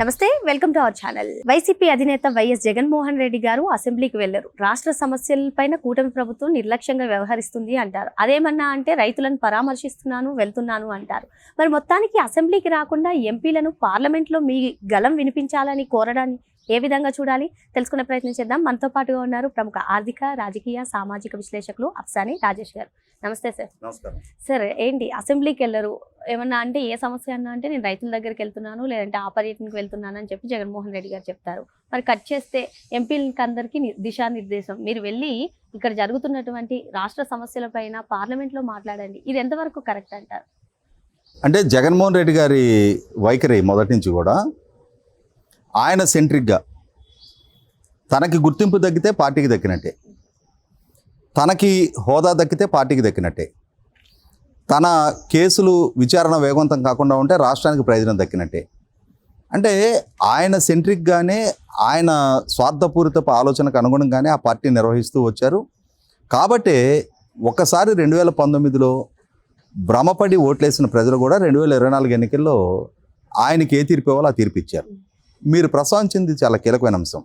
నమస్తే, welcome to our channel. YCP అధినేత YS Jaganmohan Reddy గారు అసెంబ్లీకి వెళ్లారు. రాష్ట్ర సమస్యలపైన కూటమి ప్రభుత్వం నిర్లక్ష్యంగా వ్యవహరిస్తుంది అంటారు. అదేమన్నా అంటే రైతులను పరామర్శిస్తున్నాను, వెళ్తున్నాను అంటారు. మరి మొత్తానికి అసెంబ్లీకి రాకుండా ఎంపీలను పార్లమెంట్లో మీ గలం వినిపించాలని కోరడాన్ని ఏ విధంగా చూడాలి తెలుసుకునే ప్రయత్నం చేద్దాం. మనతో పాటుగా ఉన్నారు ప్రముఖ ఆర్థిక, రాజకీయ, సామాజిక విశ్లేషకులు అఫ్సాని రాజేష్ గారు. నమస్తే సార్. నమస్కారం సార్, ఏంటి అసెంబ్లీకి వెళ్ళరు ఏమన్నా అంటే ఏ సమస్య అన్నా అంటే నేను రైతుల దగ్గరికి వెళ్తున్నాను, లేదంటే ఆ పర్యటనకు వెళ్తున్నాను అని చెప్పి జగన్మోహన్ రెడ్డి గారు చెప్తారు. మరి కట్ చేస్తే ఎంపీలకి అందరికీ దిశానిర్దేశం, మీరు వెళ్ళి ఇక్కడ జరుగుతున్నటువంటి రాష్ట్ర సమస్యలపైన పార్లమెంట్లో మాట్లాడండి, ఇది ఎంతవరకు కరెక్ట్ అంటారు? అంటే జగన్మోహన్ రెడ్డి గారి వైఖరి మొదటి నుంచి కూడా ఆయన సెంట్రిక్గా, తనకి గుర్తింపు దక్కితే పార్టీకి దక్కినట్టే, తనకి హోదా దక్కితే పార్టీకి దక్కినట్టే, తన కేసులు విచారణ వేగవంతం కాకుండా ఉంటే రాష్ట్రానికి ప్రయోజనం దక్కినట్టే. అంటే ఆయన సెంట్రిక్గానే, ఆయన స్వార్థపూరితపు ఆలోచనకు అనుగుణంగానే ఆ పార్టీ నిర్వహిస్తూ వచ్చారు. కాబట్టే ఒకసారి 2019లో భ్రమపడి ఓట్లేసిన ప్రజలు కూడా 2024 ఎన్నికల్లో ఆయనకి ఏ తీర్పు ఇవ్వాలో ఆ తీర్పు ఇచ్చారు. మీరు ప్రస్తావించింది చాలా కీలకమైన అంశం.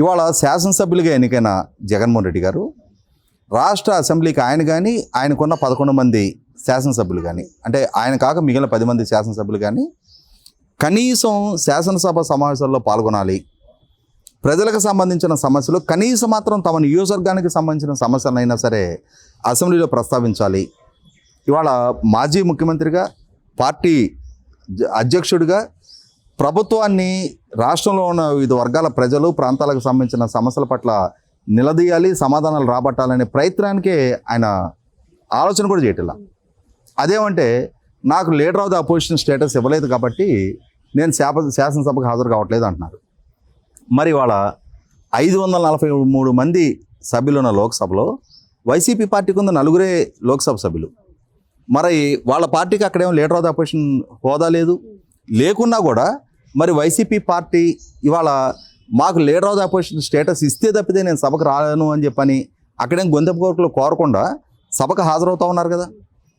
ఇవాళ శాసనసభ్యులుగా ఎన్నికైన జగన్మోహన్ రెడ్డి గారు రాష్ట్ర అసెంబ్లీకి ఆయన కానీ, ఆయనకున్న 11 మంది శాసనసభ్యులు కానీ, అంటే ఆయన కాక మిగిలిన 10 మంది శాసనసభ్యులు కానీ కనీసం శాసనసభ సమావేశాల్లో పాల్గొనాలి. ప్రజలకు సంబంధించిన సమస్యలు కనీసం మాత్రం తమ నియోజకవర్గానికి సంబంధించిన సమస్యలైనా సరే అసెంబ్లీలో ప్రస్తావించాలి. ఇవాళ మాజీ ముఖ్యమంత్రిగా, పార్టీ అధ్యక్షుడిగా ప్రభుత్వాన్ని రాష్ట్రంలో ఉన్న వివిధ వర్గాల ప్రజలు, ప్రాంతాలకు సంబంధించిన సమస్యల పట్ల నిలదీయాలి, సమాధానాలు రాబట్టాలనే ప్రయత్నానికే ఆయన ఆలోచన కూడా చేయట్లా. అదేమంటే నాకు leader of the opposition status ఇవ్వలేదు కాబట్టి నేను శాసనసభకు హాజరు కావట్లేదు అంటున్నారు. మరి వాళ్ళ 543 మంది సభ్యులున్న లోక్సభలో వైసీపీ పార్టీకి ఉన్న 4 లోక్సభ సభ్యులు. మరి వాళ్ళ పార్టీకి అక్కడేమో లీడర్ ఆఫ్ ద అపోజిషన్ హోదా లేదు. లేకున్నా కూడా మరి వైసీపీ పార్టీ ఇవాళ మాకు leader of the opposition status ఇస్తే తప్పితే నేను సభకు రాను అని చెప్పని అక్కడేం గొంతెపు కోరికలు కోరకుండా సభకు హాజరవుతూ ఉన్నారు కదా.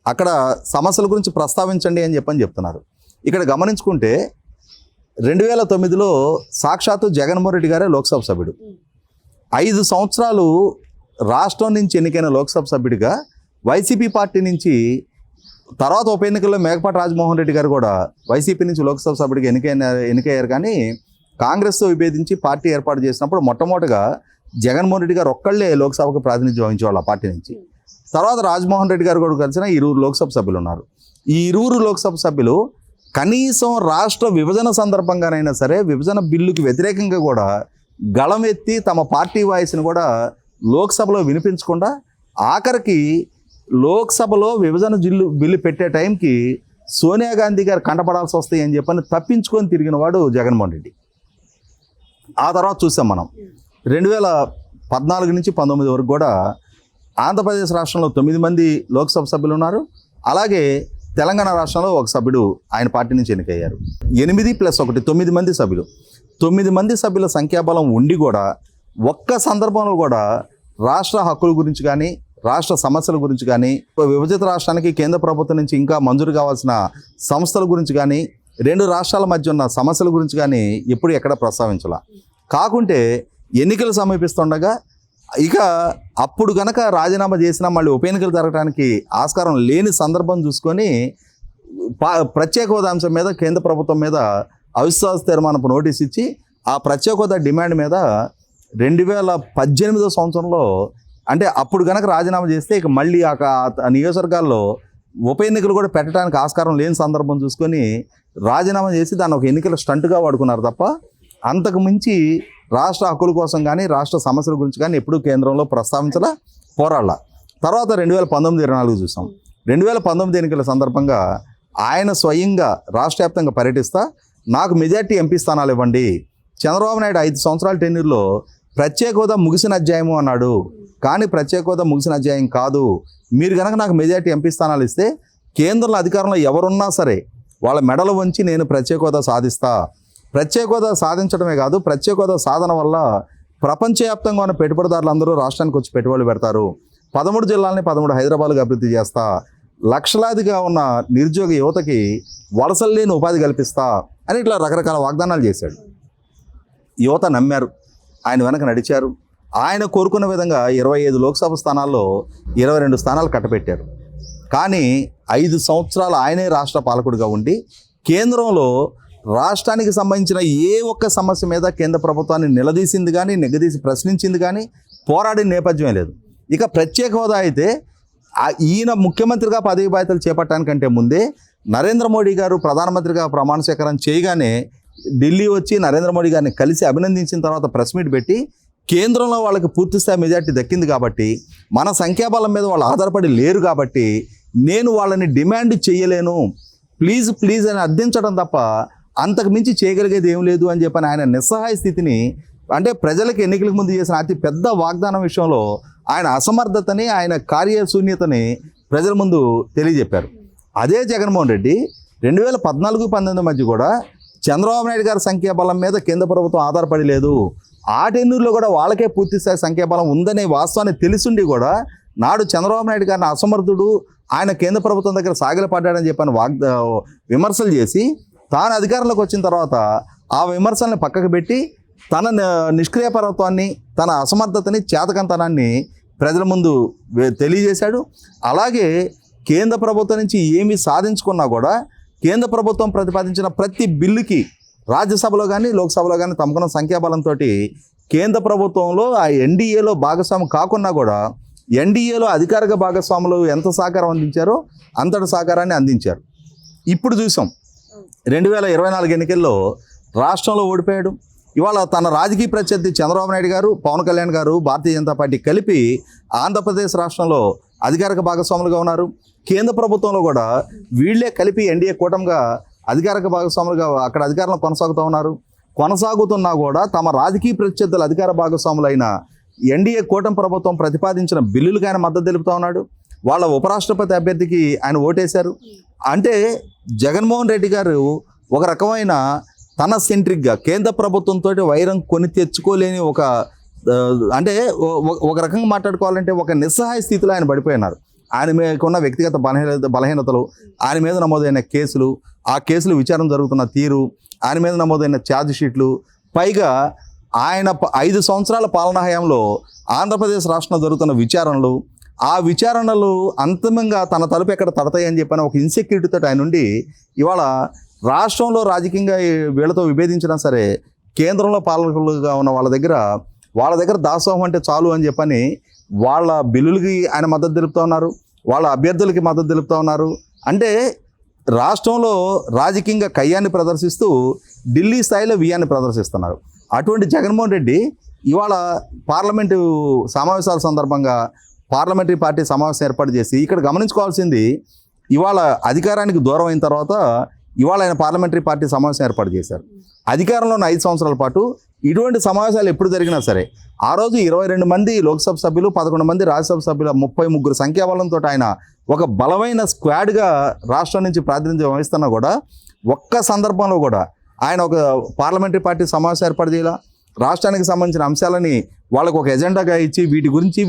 అక్కడ సమస్యల గురించి ప్రస్తావించండి అని చెప్తున్నారు. ఇక్కడ గమనించుకుంటే 2009లో సాక్షాత్తు జగన్మోహన్ రెడ్డి గారే లోక్సభ సభ్యుడు. 5 సంవత్సరాలు రాష్ట్రం నుంచి ఎన్నికైన లోక్సభ సభ్యుడిగా వైసీపీ పార్టీ నుంచి, తర్వాత ఉప ఎన్నికల్లో మేకపాటి రాజమోహన్ రెడ్డి గారు కూడా వైసీపీ నుంచి లోక్సభ సభ్యుడిగా ఎన్నికయ్యారు. కానీ కాంగ్రెస్తో విభేదించి పార్టీ ఏర్పాటు చేసినప్పుడు మొట్టమొదటిగా జగన్మోహన్ రెడ్డి గారు ఒక్కళ్ళే లోక్సభకు ప్రాతినిధ్యం వహించేవాళ్ళు ఆ పార్టీ నుంచి. తర్వాత రాజమోహన్ రెడ్డి గారు కూడా కలిసిన 2 లోక్సభ సభ్యులు ఉన్నారు. ఈ 2 లోక్సభ సభ్యులు కనీసం రాష్ట్ర విభజన సందర్భంగానైనా సరే విభజన బిల్లుకి వ్యతిరేకంగా కూడా గళం ఎత్తి తమ పార్టీ వాయిస్ని కూడా లోక్సభలో వినిపించకుండా ఆఖరికి లోక్సభలో విభజన బిల్లు పెట్టే టైంకి సోనియా గాంధీ గారు కంటపడాల్సి వస్తాయి అని చెప్పని తప్పించుకొని తిరిగిన వాడు జగన్మోహన్ రెడ్డి. ఆ తర్వాత చూసాం మనం 2014 నుంచి 19 వరకు కూడా ఆంధ్రప్రదేశ్ రాష్ట్రంలో 9 మంది లోక్సభ సభ్యులు ఉన్నారు. అలాగే తెలంగాణ రాష్ట్రంలో ఒక సభ్యుడు ఆయన పార్టీ నుంచి ఎన్నికయ్యారు. 8 + 1 9 మంది సభ్యులు. 9 మంది సభ్యుల సంఖ్యాబలం ఉండి కూడా ఒక్క సందర్భంలో కూడా రాష్ట్ర హక్కుల గురించి కానీ, రాష్ట్ర సమస్యల గురించి కానీ, విభజిత రాష్ట్రానికి కేంద్ర ప్రభుత్వం నుంచి ఇంకా మంజూరు కావాల్సిన సంస్థల గురించి కానీ, 2 రాష్ట్రాల మధ్య ఉన్న సమస్యల గురించి కానీ ఎప్పుడు ఎక్కడ ప్రస్తావించాల. కాకుంటే ఎన్నికలు సమీపిస్తుండగా ఇక అప్పుడు గనక రాజీనామా చేసినా మళ్ళీ ఉప ఎన్నికలు జరగడానికి ఆస్కారం లేని సందర్భం చూసుకొని ప్రత్యేక హోదా అంశం మీద కేంద్ర ప్రభుత్వం మీద అవిశ్వాస తీర్మానపు నోటీస్ ఇచ్చి ఆ ప్రత్యేక హోదా డిమాండ్ మీద 2018 సంవత్సరంలో, అంటే అప్పుడు కనుక రాజీనామా చేస్తే ఇక మళ్ళీ ఆ నియోజకవర్గాల్లో ఉప ఎన్నికలు కూడా పెట్టడానికి ఆస్కారం లేని సందర్భం చూసుకొని రాజీనామా చేసి దాన్ని ఒక ఎన్నికల స్టంట్గా వాడుకున్నారు తప్ప అంతకు మించి రాష్ట్ర హక్కుల కోసం కానీ, రాష్ట్ర సమస్యల గురించి కానీ ఎప్పుడూ కేంద్రంలో ప్రస్తావించలా, పోరాడాల. తర్వాత 2019-24 చూసాం. 2019 ఎన్నికల సందర్భంగా ఆయన స్వయంగా రాష్ట్ర వ్యాప్తంగా పర్యటిస్తా నాకు మెజార్టీ ఎంపీ స్థానాలు ఇవ్వండి, చంద్రబాబు నాయుడు 5 సంవత్సరాల టెన్యూర్లో ప్రత్యేక హోదా ముగిసిన అధ్యాయము అన్నాడు. కానీ ప్రత్యేక హోదా ముగిసిన అధ్యాయం కాదు, మీరు కనుక నాకు మెజార్టీ ఎంపీ స్థానాలు ఇస్తే కేంద్రంలో అధికారంలో ఎవరున్నా సరే వాళ్ళ మెడలు వంచి నేను ప్రత్యేక హోదా సాధిస్తా. ప్రత్యేక హోదా సాధించడమే కాదు, ప్రత్యేక హోదా సాధన వల్ల ప్రపంచవ్యాప్తంగా ఉన్న పెట్టుబడిదారులందరూ రాష్ట్రానికి వచ్చి పెట్టుబడులు పెడతారు. 13 జిల్లాలని 13 హైదరాబాద్గా అభివృద్ధి చేస్తా. లక్షలాదిగా ఉన్న నిరుద్యోగ యువతకి వలసలు లేని ఉపాధి కల్పిస్తా అని ఇట్లా రకరకాల వాగ్దానాలు చేశాడు. యువత నమ్మారు, ఆయన వెనక నడిచారు. ఆయన కోరుకున్న విధంగా 25 లోక్సభ స్థానాల్లో 22 స్థానాలు కట్టబెట్టారు. కానీ 5 సంవత్సరాలు ఆయనే రాష్ట్ర పాలకుడిగా ఉండి కేంద్రంలో రాష్ట్రానికి సంబంధించిన ఏ ఒక్క సమస్య మీద కేంద్ర ప్రభుత్వాన్ని నిలదీసింది కానీ, నిగదీసి ప్రశ్నించింది కానీ, పోరాడిన నేపథ్యమే లేదు. ఇక ప్రత్యేక హోదా అయితే ఈయన ముఖ్యమంత్రిగా పదవి బాధ్యతలు చేపట్టడానికంటే ముందే నరేంద్ర మోడీ గారు ప్రధానమంత్రిగా ప్రమాణ స్వీకారం చేయగానే ఢిల్లీ వచ్చి నరేంద్ర మోడీ గారిని కలిసి అభినందించిన తర్వాత ప్రెస్ మీట్ పెట్టి కేంద్రంలో వాళ్ళకి పూర్తిస్థాయి మెజార్టీ దక్కింది కాబట్టి, మన సంఖ్యాబలం మీద వాళ్ళు ఆధారపడి లేరు కాబట్టి నేను వాళ్ళని డిమాండ్ చేయలేను, ప్లీజ్ ప్లీజ్ అని అర్థించడం తప్ప అంతకు మించి చేయగలిగేది ఏం లేదు అని చెప్పని ఆయన నిస్సహాయ స్థితిని, అంటే ప్రజలకు ఎన్నికలకు ముందు చేసిన అతి పెద్ద వాగ్దానం విషయంలో ఆయన అసమర్థతని, ఆయన కార్యశూన్యతని ప్రజల ముందు తెలియజెప్పారు. అదే జగన్మోహన్ రెడ్డి 2014-19 మధ్య కూడా చంద్రబాబు నాయుడు గారి సంఖ్యాబలం మీద కేంద్ర ప్రభుత్వం ఆధారపడి లేదు, ఆ టెన్యూర్లో కూడా వాళ్ళకే పూర్తిస్థాయి సంఖ్యాబలం ఉందనే వాస్తవాన్ని తెలిసిండి కూడా నాడు చంద్రబాబు నాయుడు గారిని అసమర్థుడు, ఆయన కేంద్ర ప్రభుత్వం దగ్గర సాగిలపడ్డాడని చెప్పని విమర్శలు చేసి తాను అధికారంలోకి వచ్చిన తర్వాత ఆ విమర్శల్ని పక్కకు పెట్టి తన నిష్క్రియాపరత్వాన్ని, తన అసమర్థతని, చేతకంతనాన్ని ప్రజల ముందు తెలియజేశాడు. అలాగే కేంద్ర ప్రభుత్వం నుంచి ఏమి సాధించుకున్నా కూడా కేంద్ర ప్రభుత్వం ప్రతిపాదించిన ప్రతి బిల్లుకి రాజ్యసభలో కానీ లోక్సభలో కానీ తమకున్న సంఖ్యాబలంతో కేంద్ర ప్రభుత్వంలో ఆ ఎన్డీఏలో భాగస్వామి కాకున్నా కూడా ఎన్డీఏలో అధికారిక భాగస్వాములు ఎంత సహకారం అందించారో అంతటి సహకారాన్ని అందించారు. ఇప్పుడు చూసాం 2024 ఎన్నికల్లో రాష్ట్రంలో ఓడిపోయాడు. ఇవాళ తన రాజకీయ ప్రత్యర్థి చంద్రబాబు నాయుడు గారు, పవన్ కళ్యాణ్ గారు, భారతీయ జనతా పార్టీ కలిపి ఆంధ్రప్రదేశ్ రాష్ట్రంలో అధికారిక భాగస్వాములుగా ఉన్నారు. కేంద్ర ప్రభుత్వంలో కూడా వీళ్లే కలిపి ఎన్డీఏ కూటమిగా అధికారిక భాగస్వాములుగా అక్కడ అధికారంలో కొనసాగుతూ ఉన్నారు. కొనసాగుతున్నా కూడా తమ రాజకీయ ప్రత్యర్థుల అధికార భాగస్వాములైన ఎన్డీఏ కూటమి ప్రభుత్వం ప్రతిపాదించిన బిల్లులకు ఆయన మద్దతు తెలుపుతూ ఉన్నాడు. వాళ్ళ ఉపరాష్ట్రపతి అభ్యర్థికి ఆయన ఓటేశారు. అంటే జగన్మోహన్ రెడ్డి గారు ఒక రకమైన తన సెంట్రిక్గా కేంద్ర ప్రభుత్వంతో వైరం కొని తెచ్చుకోలేని అంటే ఒక రకంగా మాట్లాడుకోవాలంటే ఒక నిస్సహాయ స్థితిలో ఆయన పడిపోయినారు. ఆయన మీదకున్న వ్యక్తిగత బలహీనతలు, ఆయన మీద నమోదైన కేసులు, ఆ కేసులు విచారణ జరుగుతున్న తీరు, ఆయన మీద నమోదైన ఛార్జ్ షీట్లు, పైగా ఆయన 5 సంవత్సరాల పాలనా హయాంలో ఆంధ్రప్రదేశ్ రాష్ట్రంలో జరుగుతున్న విచారణలు, ఆ విచారణలు అంతిమంగా తన తలుపు ఎక్కడ తడతాయని చెప్పిన ఒక ఇన్సెక్యూరిటీతో ఆయన నుండి ఇవాళ రాష్ట్రంలో రాజకీయంగా వీళ్ళతో విభేదించినా సరే కేంద్రంలో పాలకులుగా ఉన్న వాళ్ళ దగ్గర దాసోహం అంటే చాలు అని చెప్పని వాళ్ళ బిల్లులకి ఆయన మద్దతు తెలుపుతూ ఉన్నారు, వాళ్ళ అభ్యర్థులకి మద్దతు తెలుపుతూ ఉన్నారు. అంటే రాష్ట్రంలో రాజకీయంగా కయ్యాన్ని ప్రదర్శిస్తూ ఢిల్లీ స్థాయిలో వియ్యాన్ని ప్రదర్శిస్తున్నారు. అటువంటి జగన్మోహన్ రెడ్డి ఇవాళ పార్లమెంటు సమావేశాల సందర్భంగా పార్లమెంటరీ పార్టీ సమావేశం ఏర్పాటు చేసి, ఇక్కడ గమనించుకోవాల్సింది ఇవాళ అధికారానికి దూరం అయిన తర్వాత ఇవాళ ఆయన పార్లమెంటరీ పార్టీ సమావేశం ఏర్పాటు చేశారు. అధికారంలో ఉన్న 5 సంవత్సరాల పాటు ఇటువంటి సమావేశాలు ఎప్పుడు జరిగినా సరే ఆ రోజు 22 మంది లోక్సభ సభ్యులు, 11 మంది రాజ్యసభ సభ్యుల 33 సంఖ్యాబలంతో ఆయన ఒక బలమైన స్క్వాడ్గా రాష్ట్రం నుంచి ప్రాతినిధ్యం వహిస్తున్నా కూడా ఒక్క సందర్భంలో కూడా ఆయన ఒక పార్లమెంటరీ పార్టీ సమావేశం ఏర్పాటు చేయాల, రాష్ట్రానికి సంబంధించిన అంశాలని వాళ్ళకు ఒక ఎజెండాగా ఇచ్చి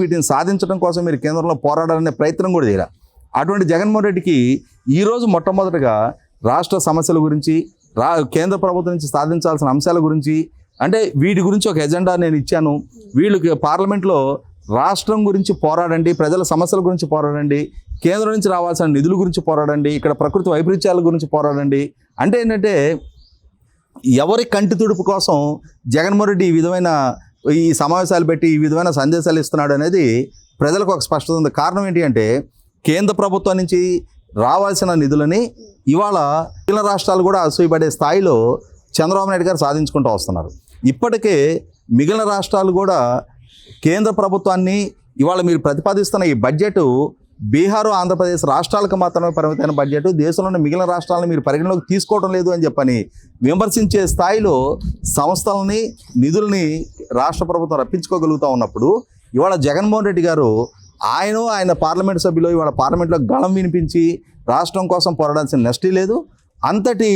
వీటిని సాధించడం కోసం మీరు కేంద్రంలో పోరాడాలనే ప్రయత్నం కూడా చేయాలి. అటువంటి జగన్మోహన్ రెడ్డికి ఈరోజు మొట్టమొదటిగా రాష్ట్ర సమస్యల గురించి, కేంద్ర ప్రభుత్వం నుంచి సాధించాల్సిన అంశాల గురించి, అంటే వీటి గురించి ఒక ఎజెండా నేను ఇచ్చాను, వీళ్ళకి పార్లమెంట్లో రాష్ట్రం గురించి పోరాడండి, ప్రజల సమస్యల గురించి పోరాడండి, కేంద్రం నుంచి రావాల్సిన నిధుల గురించి పోరాడండి, ఇక్కడ ప్రకృతి వైపరీత్యాల గురించి పోరాడండి. అంటే ఏంటంటే ఎవరి కంటి తుడుపు కోసం జగన్మోహన్ రెడ్డి ఈ సమావేశాలు పెట్టి ఈ విధమైన సందేశాలు ఇస్తున్నాడు అనేది ప్రజలకు ఒక స్పష్టత ఉంది. కారణం ఏంటి అంటే కేంద్ర ప్రభుత్వం నుంచి రావాల్సిన నిధులని ఇవాళ మిగిలిన రాష్ట్రాలు కూడా అసూయపడే స్థాయిలో చంద్రబాబు నాయుడు గారు సాధించుకుంటూ వస్తున్నారు. ఇప్పటికే మిగిలిన రాష్ట్రాలు కూడా కేంద్ర ప్రభుత్వాన్ని ఇవాళ మీరు ప్రతిపాదిస్తున్న ఈ బడ్జెట్ బీహారు, ఆంధ్రప్రదేశ్ రాష్ట్రాలకు మాత్రమే పరిమితమైన బడ్జెట్, దేశంలోని మిగిలిన రాష్ట్రాలను మీరు పరిగణలోకి తీసుకోవడం లేదు అని చెప్పని విమర్శించే స్థాయిలో సంస్థలని, నిధుల్ని రాష్ట్ర ప్రభుత్వం రప్పించుకోగలుగుతూ ఉన్నప్పుడు ఇవాళ జగన్మోహన్ రెడ్డి గారు ఆయన పార్లమెంట్ సభ్యులు ఇవాళ పార్లమెంట్లో గళం వినిపించి రాష్ట్రం కోసం పోరాడాల్సిన నెస్టీ లేదు. అంతటి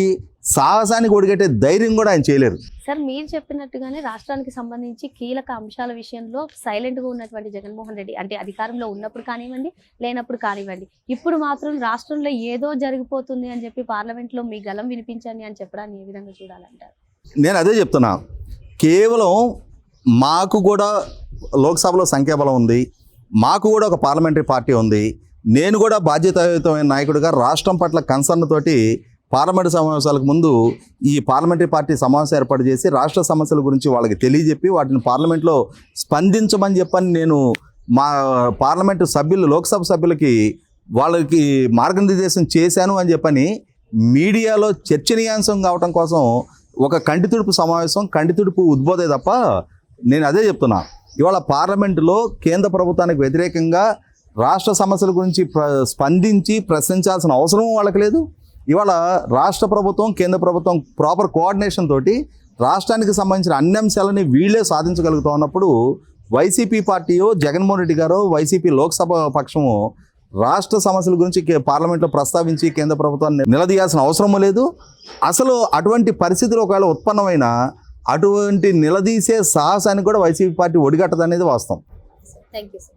సాహసానికి ఒడిగట్టే ధైర్యం కూడా ఆయన చేయలేరు. సార్ మీరు చెప్పినట్టుగానే రాష్ట్రానికి సంబంధించి కీలక అంశాల విషయంలో సైలెంట్గా ఉన్నటువంటి జగన్మోహన్ రెడ్డి, అంటే అధికారంలో ఉన్నప్పుడు కానివ్వండి, లేనప్పుడు కానివ్వండి, ఇప్పుడు మాత్రం రాష్ట్రంలో ఏదో జరిగిపోతుంది అని చెప్పి పార్లమెంట్లో మీ గలం వినిపించండి అని చెప్పడాన్ని ఏ విధంగా చూడాలంటారు? నేను అదే చెప్తున్నా, కేవలం మాకు కూడా లోక్సభలో సంఖ్యాబలం ఉంది, మాకు కూడా ఒక పార్లమెంటరీ పార్టీ ఉంది, నేను కూడా బాధ్యతాయుతమైన నాయకుడిగా రాష్ట్రం పట్ల కన్సర్న్ తోటి పార్లమెంటు సమావేశాలకు ముందు ఈ పార్లమెంటరీ పార్టీ సమావేశం ఏర్పాటు చేసి రాష్ట్ర సమస్యల గురించి వాళ్ళకి తెలియజెప్పి వాటిని పార్లమెంట్లో స్పందించమని చెప్పని నేను మా పార్లమెంటు సభ్యులు, లోక్సభ సభ్యులకి వాళ్ళకి మార్గనిర్దేశం చేశాను అని చెప్పని మీడియాలో చర్చనీయాంశం కావటం కోసం ఒక కంటితుడుపు సమావేశం, కంటితుడుపు ఉద్బోధే తప్ప నేను అదే చెప్తున్నా. ఇవాళ పార్లమెంటులో కేంద్ర ప్రభుత్వానికి వ్యతిరేకంగా రాష్ట్ర సమస్యల గురించి స్పందించి ప్రశ్నించాల్సిన అవసరం వాళ్ళకి లేదు. ఇవాళ రాష్ట్ర ప్రభుత్వం, కేంద్ర ప్రభుత్వం ప్రాపర్ కోఆర్డినేషన్ తోటి రాష్ట్రానికి సంబంధించిన అన్ని అంశాలని వీళ్ళే సాధించగలుగుతా ఉన్నప్పుడు వైసీపీ పార్టీయో, జగన్మోహన్ రెడ్డి గారో, వైసీపీ లోక్సభ పక్షము రాష్ట్ర సమస్యల గురించి పార్లమెంట్లో ప్రస్తావించి కేంద్ర ప్రభుత్వాన్ని నిలదీయాల్సిన అవసరం లేదు. అసలు అటువంటి పరిస్థితులు ఒకవేళ ఉత్పన్నమైన అటువంటి నిలదీసే సాహసానికి కూడా వైసీపీ పార్టీ ఒడిగట్టదనేది వాస్తవం. Thank you sir.